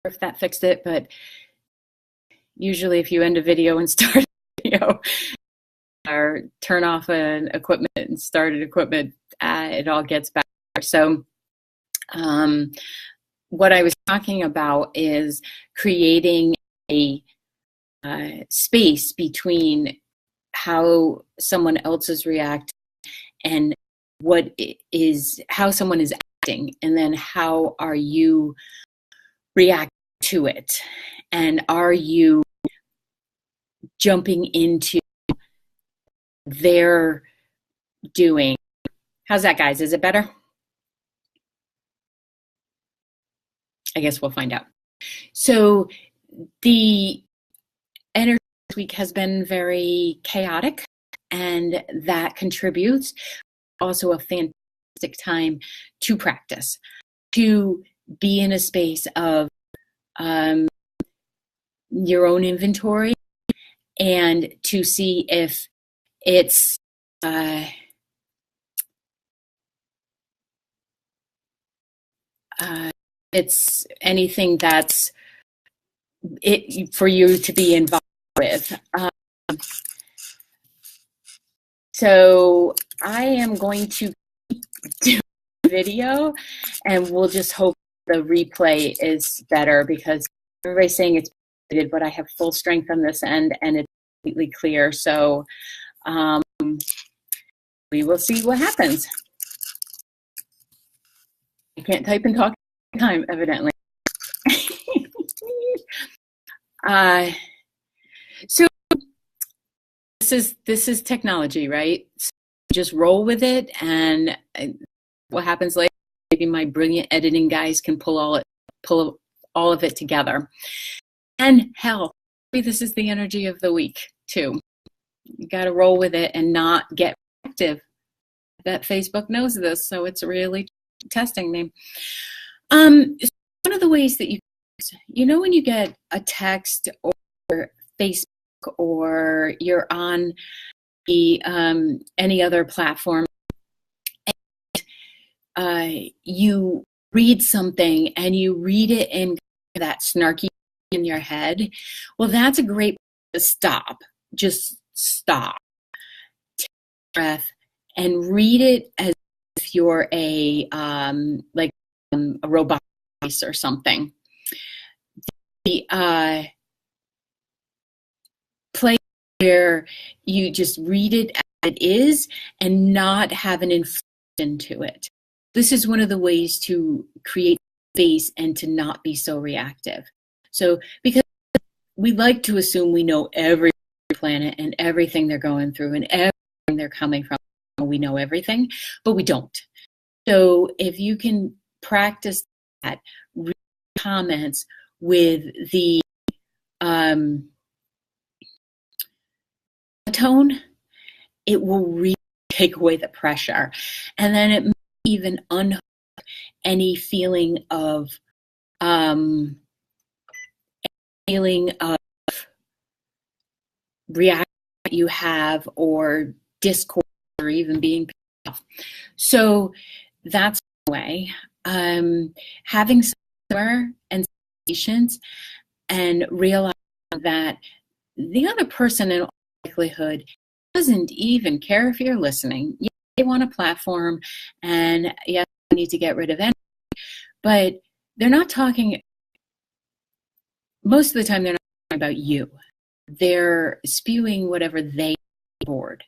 if that fixed it, but usually if you end a video and start a video or turn off an equipment and start an equipment, it all gets better. So what I was talking about is creating a space between how someone else is reacting and how someone is acting, and then how are you reacting to it, and are you jumping into their doing. How's that, guys? Is it better? I guess we'll find out. So the energy this week has been very chaotic, and that contributes. Also a fantastic time to practice, to be in a space of your own inventory, and to see if it's it's anything that's for you to be involved with. So I am going to do a video, and we'll just hope the replay is better, because everybody's saying it's good, but I have full strength on this end and it's completely clear. So we will see what happens. I can't type and talk at the time, evidently. So this is technology, right? So just roll with it, and what happens later, maybe my brilliant editing guys can pull all of it together. And hell, maybe this is the energy of the week too. You got to roll with it and not get active. That Facebook knows this, so it's really testing me. One of the ways that you know when you get a text or Facebook, or you're on the any other platform, and you read something and you read it in that snarky in your head, well, that's a great place to stop. Just stop, take a breath, and read it as if you're a robot or something. The place where you just read it as it is and not have an inflection to it. This is one of the ways to create space and to not be so reactive. So, because we like to assume we know every planet and everything they're going through and everything they're coming from, we know everything, but we don't. So if you can practice that, read comments with the tone, it will really take away the pressure. And then it may even unhook any feeling of reaction that you have, or discord, or even being pissed off. So that's the way. Having some and patience, and realize that the other person in all likelihood doesn't even care if you're listening. Yes, they want a platform, and yes, they need to get rid of anything, but they're not talking, most of the time they're not talking about you. They're spewing whatever they board.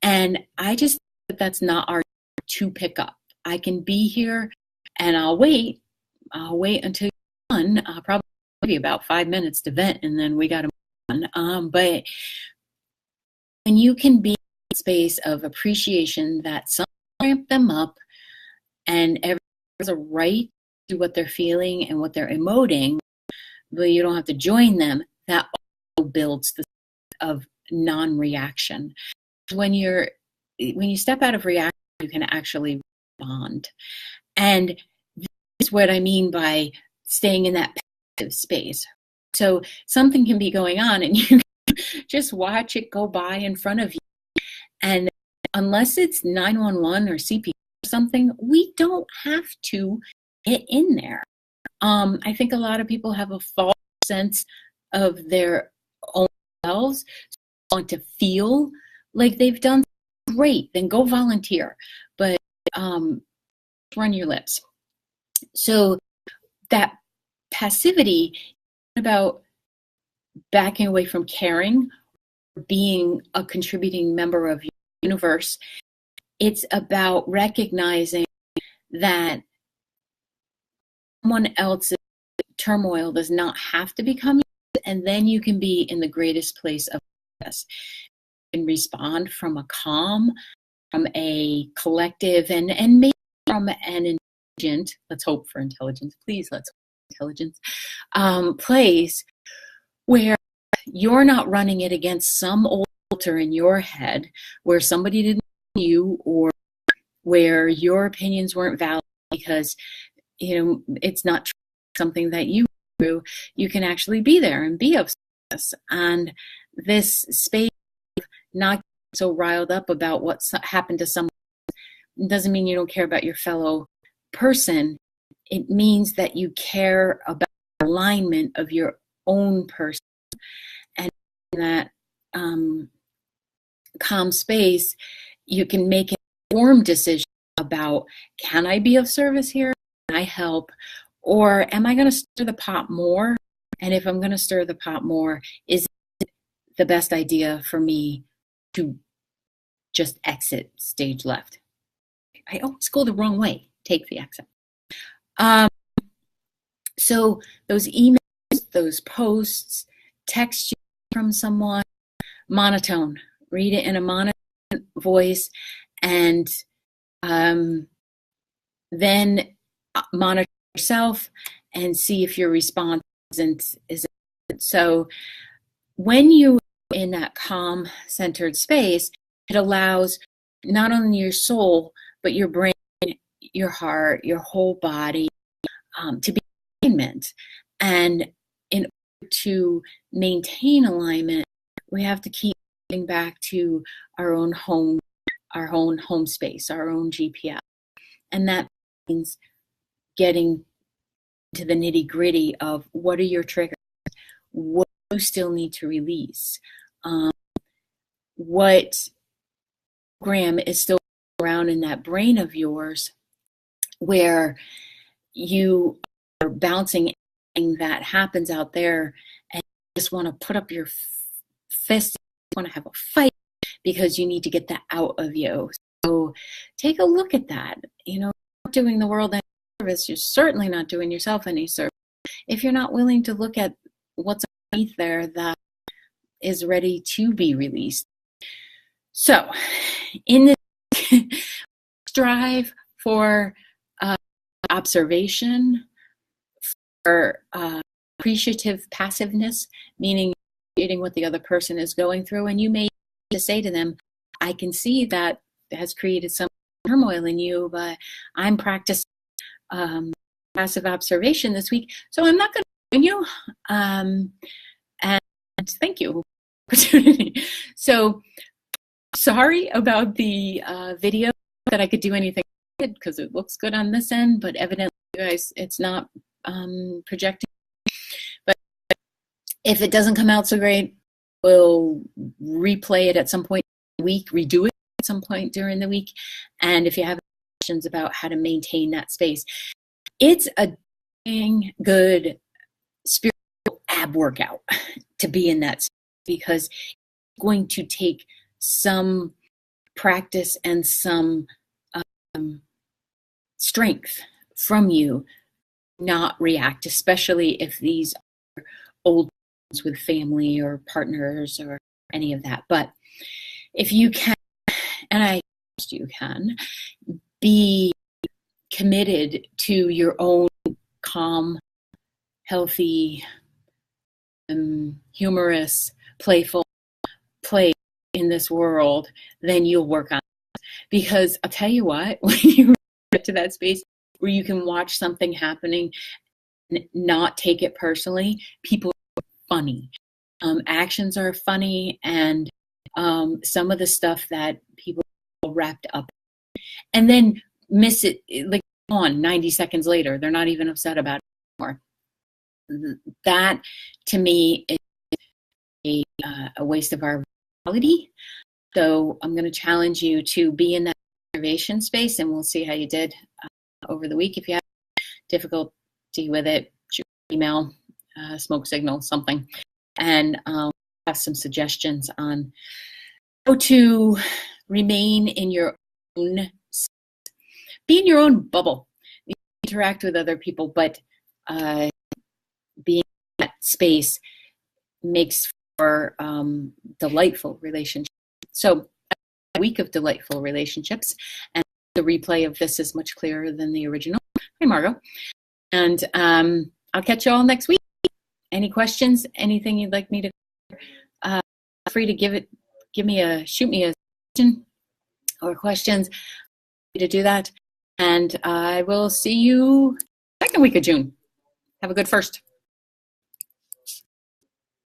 And I just think that's not our to pick up. I can be here and I'll wait until you're done. I'll probably give you about 5 minutes to vent, and then we got to move on. But when you can be in a space of appreciation that some ramp them up, and everyone has a right to what they're feeling and what they're emoting, but you don't have to join them, that also builds the of non-reaction. When you step out of reaction, you can actually respond. And this is what I mean by staying in that passive space. So something can be going on and you just watch it go by in front of you. And unless it's 911 or CPR or something, we don't have to get in there. I think a lot of people have a false sense of their own selves, want to feel like they've done great, then go volunteer. But run your lips. So that passivity about backing away from caring, being a contributing member of your universe, it's about recognizing that someone else's turmoil does not have to become yours, and then you can be in the greatest place of this. You can respond from a calm, from a collective, and maybe from an intelligent, let's hope for intelligence, please let's hope for intelligence, place where you're not running it against some old filter in your head where somebody didn't know you, or where your opinions weren't valid because it's not something that you do. You can actually be there and be of service. And this space of not so riled up about what happened to someone doesn't mean you don't care about your fellow person. It means that you care about the alignment of your own person, and in that calm space you can make an informed decision about, can I be of service here? Can I help? Or am I going to stir the pot more? And if I'm going to stir the pot more, is it the best idea for me to just exit stage left? I always go the wrong way. Take the exit. So those emails, those posts, text from someone, monotone. Read it in a monotone voice, and then monitor yourself and see if your response is. So when you are in that calm, centered space, it allows not only your soul, but your brain, your heart, your whole body to be in alignment. And in order to maintain alignment, we have to keep getting back to our own home space, our own GPS. And that means getting to the nitty gritty of what are your triggers, what do you still need to release, what program is still around in that brain of yours where you are bouncing anything that happens out there and you just want to put up your fist, you want to have a fight because you need to get that out of you. So take a look at that. You're not doing the world any service. You're certainly not doing yourself any service if you're not willing to look at what's underneath there that is ready to be released. So in this strive for observation, for appreciative passiveness, meaning appreciating what the other person is going through, and you may to say to them, I can see that has created some turmoil in you, but I'm practicing passive observation this week, so I'm not going to join you. And thank you for the opportunity. So sorry about the video that I could do anything because it looks good on this end, but evidently, you guys, it's not projecting. But if it doesn't come out so great, we'll replay it at some point in the week, redo it at some point during the week. And if you have questions about how to maintain that space, it's a dang good spiritual ab workout to be in that space, because it's going to take some practice and some strength from you not react, especially if these are old with family or partners or any of that. But if you can, and I trust you can, be committed to your own calm, healthy, humorous, playful play in this world, then you'll work on it. Because I'll tell you what, when you get to that space where you can watch something happening and not take it personally, people are funny. Actions are funny, and some of the stuff that people are wrapped up and then miss it, like on 90 seconds later, they're not even upset about it more. That, to me, is a waste of our vitality. So I'm going to challenge you to be in that observation space, and we'll see how you did over the week. If you have difficulty with it, shoot an email, smoke signal, something, and have some suggestions on how to remain in your own, be in your own bubble. You interact with other people, but being in that space makes for delightful relationships. So a week of delightful relationships, and the replay of this is much clearer than the original. Hi, Margot. And I'll catch you all next week. Any questions? Anything you'd like me to? Feel free to shoot me a question or questions. To do that, and I will see you second week of June. Have a good first.